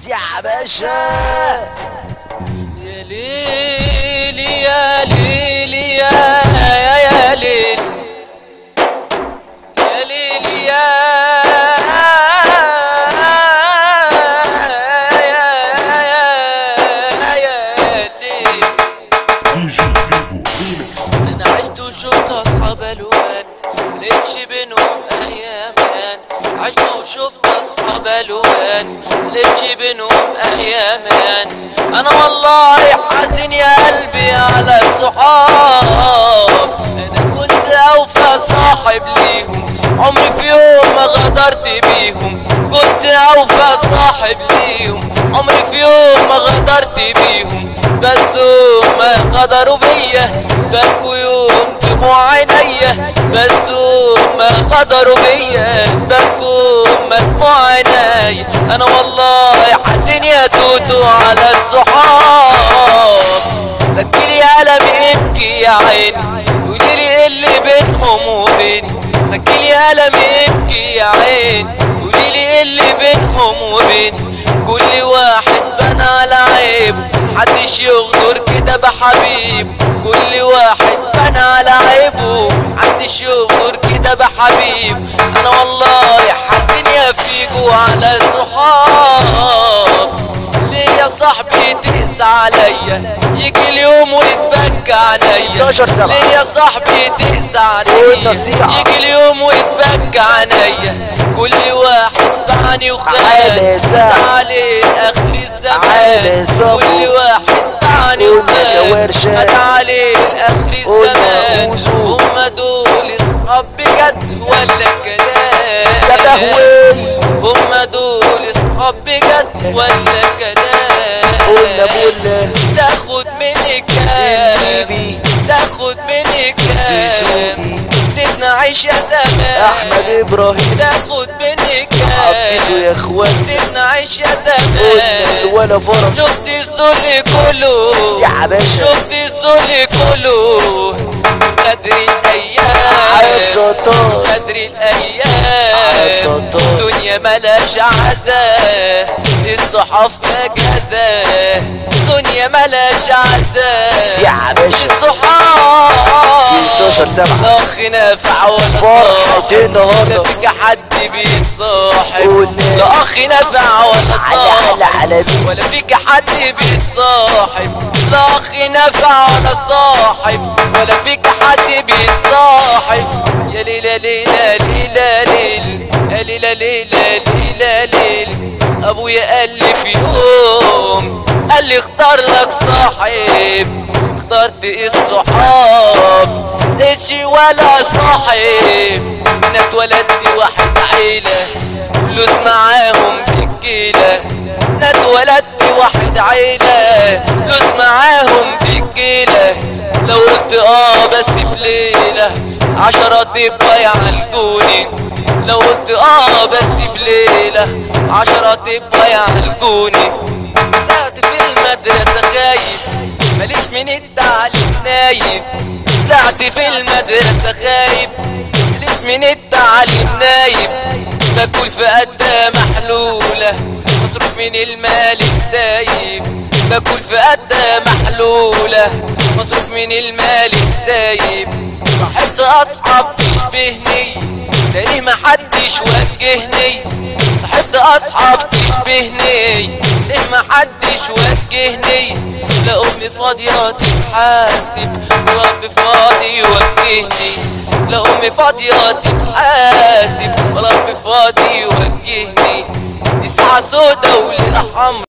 يا باشا. يا ليل يا ليل يا ليل يا ليل يا انا عشت وشفت اصحاب الوان ملقتش بينهم ايامان. عشت وشفت اصحاب الوان ملقتش بينهم ايامان. انا والله حزين يا قلبي على الصحاب. انا كنت اوفى صاحب ليهم، عمري في يوم ما غدرت بيهم. كنت اوفى صاحب ليهم، عمري في يوم ما غدرت بيهم. بس هما غدروا بيا، بكوا يوم دموع عينيا. بس هما غدروا بيا، بكوا دموع عينيا. انا والله حزين يا توتو على الصحاب. سجلي قلمي ابكي يا عيني، قوليلي ايه اللي بينهم وبيني. سجلي قلمي ابكي يا عيني، قوليلي ايه اللي بينهم وبيني. كل واحد بنى على عيبه، محدش يغدر كده بحبيب. كل واحد بنى على عيبه، محدش يغدر كده بحبيب. انا والله حزين يا فيجو على الصحاب. ليه يا صاحبي تقسى عليا، يجي اليوم ويتبكى عليا. ليه يا صاحبي تقسى عليا، يجي اليوم ويتبكى عليا. كل واحد بعني وخان عليه اخر الزمان. كل واحد بعني وخان عليه اخر الزمان. هما دول اصحاب بجد ولا كلام؟ هما دول اصحاب بجد ولا كلام؟ تاخد مني كام، تاخد مني كام؟ سيبنا عيش يا زمان احمد ابراهيم. تاخد مني كام، حطيته يا اخوان. سيبنا عيش يا زمان ولا فرح. شفت الذل كله يا باشا، شفت الذل كله. بدر الايام بدر الايام. دنيا ملاش عزاه، الصحاب اجازاه. دنيا ملاش عزاه يا باشا. الصحاب 16/7 لا اخ نافع ولا فرحة النهارده. لا فيك حد بيتصاحب، لا اخ نافع ولا صاحب، ولا فيك حد بيتصاحب. لا اخ نافع ولا صاحب، ولا فيك حد بيتصاحب. يا ليلى ليلى ليلى ليل، يا ليلى ليلى ليلى ليل. ابويا قال لي في يوم، قال لي اختار لك صاحب. اخترت الصحاب، لقيتش ولا صاحب. انا اتولدت واحد عيلة، فلوس معاهم بالكيلة. انا اتولدت واحد عيلة، فلوس معاهم بالكيلة. لو قلت بس في ليلة 10 تبقى يعالجوني. لو قلت بس في ليلة 10 تبقى يعالجوني. طلعت في المدرسة خايف، ماليش من التعليم نايم. طلعت في المدرسة خايف، ماليش من التعليم نايم. باكل في قدة محلولة، مصروف من المال السايب. باكل في قدة محلولة، مصروف من المال السايب. صاحبت اصحاب تشبهني، ليه محدش وجهني. صاحبت اصحاب تشبهني، ليه محدش وجهني. لا امي فاضية تتحاسب، ورب فاضي يوجهني. لا امي فاضية تتحاسب، ورب فاضي يوجهني. دي ساعة سودا وليلة حمرا.